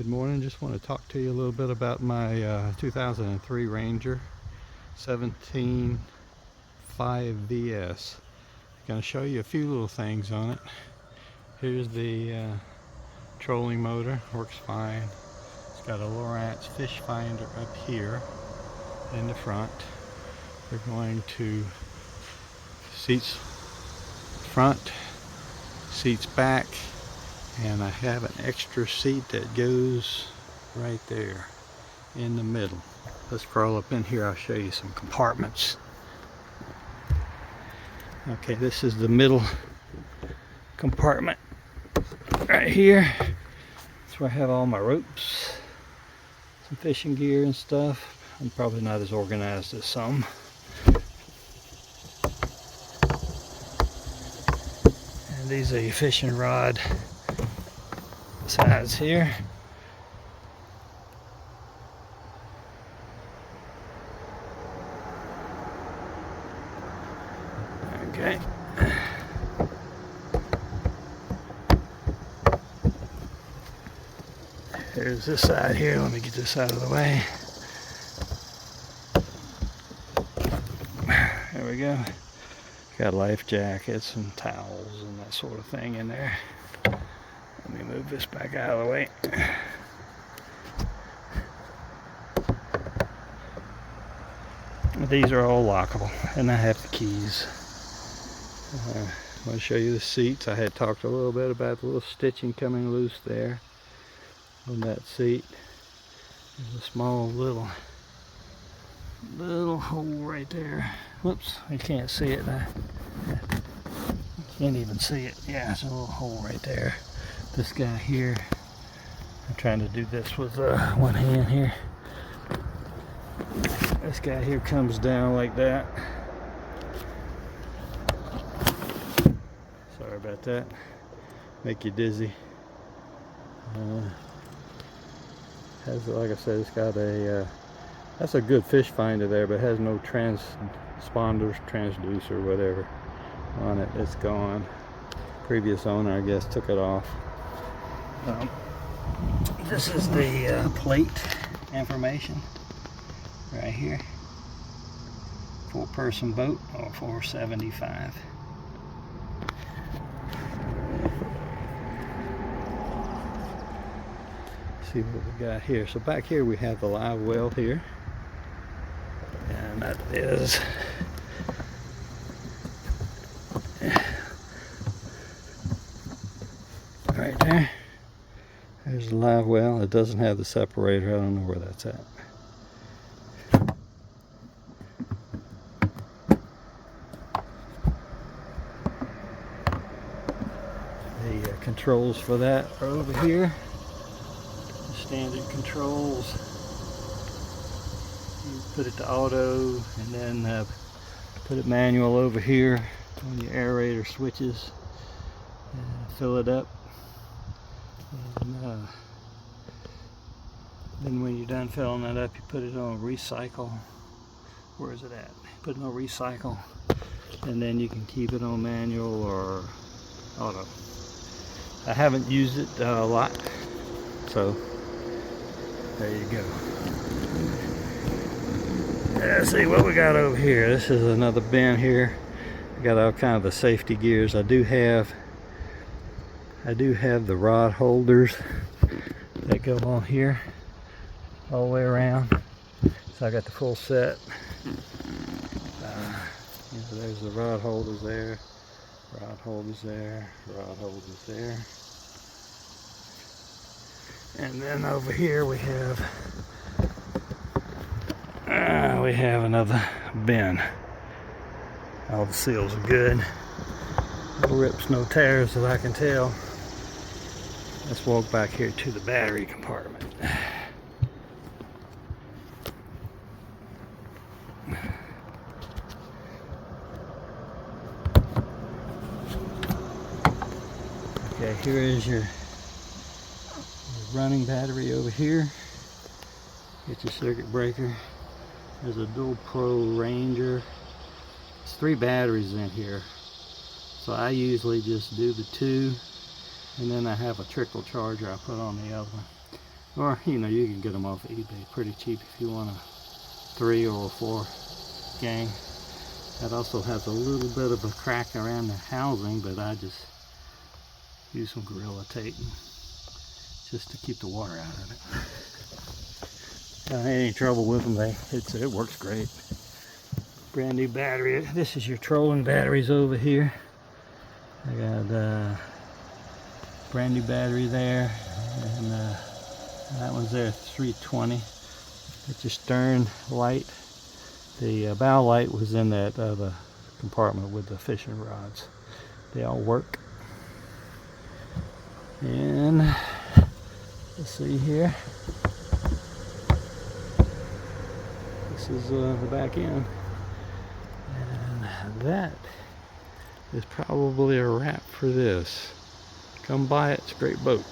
Good morning. Just want to talk to you a little bit about my 2003 Ranger 17.5 VS. I'm going to show you a few little things on it. Here's the trolling motor, works fine. It's got a Lowrance fish finder up here in the front. We're going to seats front, seats back, and I have an extra seat that goes right there in the middle. Let's crawl up in here. I'll show you some compartments. Okay, this is the middle compartment right here. That's where I have all my ropes, some fishing gear and stuff. I'm probably not as organized as some. And these are your fishing rod sides here. Okay. Here's this side here. Let me get this out of the way. There we go. Got life jackets and towels and that sort of thing in there. Let me move this back out of the way. These are all lockable, and I have the keys. I want to show you the seats. I had talked a little bit about the little stitching coming loose there on that seat. There's a small little hole right there. Whoops, I can't see it. I can't even see it. Yeah, there's a little hole right there. This guy here, I'm trying to do this with one hand here. This guy here comes down like that. Sorry about that. Make you dizzy. Has, like I said, it's got a that's a good fish finder there, but it has no transponders, transducer, whatever on it. It's gone. Previous owner, I guess, took it off. This is the plate information right here. 4-person boat, or 475. See what we got here. So back here we have the live well here, and that is right there. There's the live well. It doesn't have the separator. I don't know where that's at. The controls for that are over here. The standard controls. You put it to auto, and then put it manual over here on your aerator switches. Fill it up. And then when you're done filling that up, you put it on recycle. Where is it at? Put it on recycle, and then you can keep it on manual or auto. I haven't used it a lot, so there you go. Let's see what we got over here. This is another bin here. Got all kind of the safety gears. I do have the rod holders that go on here all the way around. So I got the full set. There's the rod holders there, rod holders there, rod holders there. And then over here we have another bin. All the seals are good. No rips, no tears that I can tell. Let's walk back here to the battery compartment. Okay, here is your running battery over here. Get your circuit breaker. There's a dual pro Ranger. There's 3 batteries in here. So I usually just do the 2, and then I have a trickle charger I put on the other one. Or, you know, you can get them off eBay pretty cheap if you want a 3 or a 4 gang. That also has a little bit of a crack around the housing, but I just use some Gorilla Tape just to keep the water out of it. I had any trouble with them. It works great. Brand new battery. This is your trolling batteries over here. I got brand new battery there, and that one's there, 320. It's your stern light. The bow light was in that other compartment with the fishing rods. They all work. And let's see here. This is the back end. And that is probably a wrap for this. Come buy it. It's a great boat.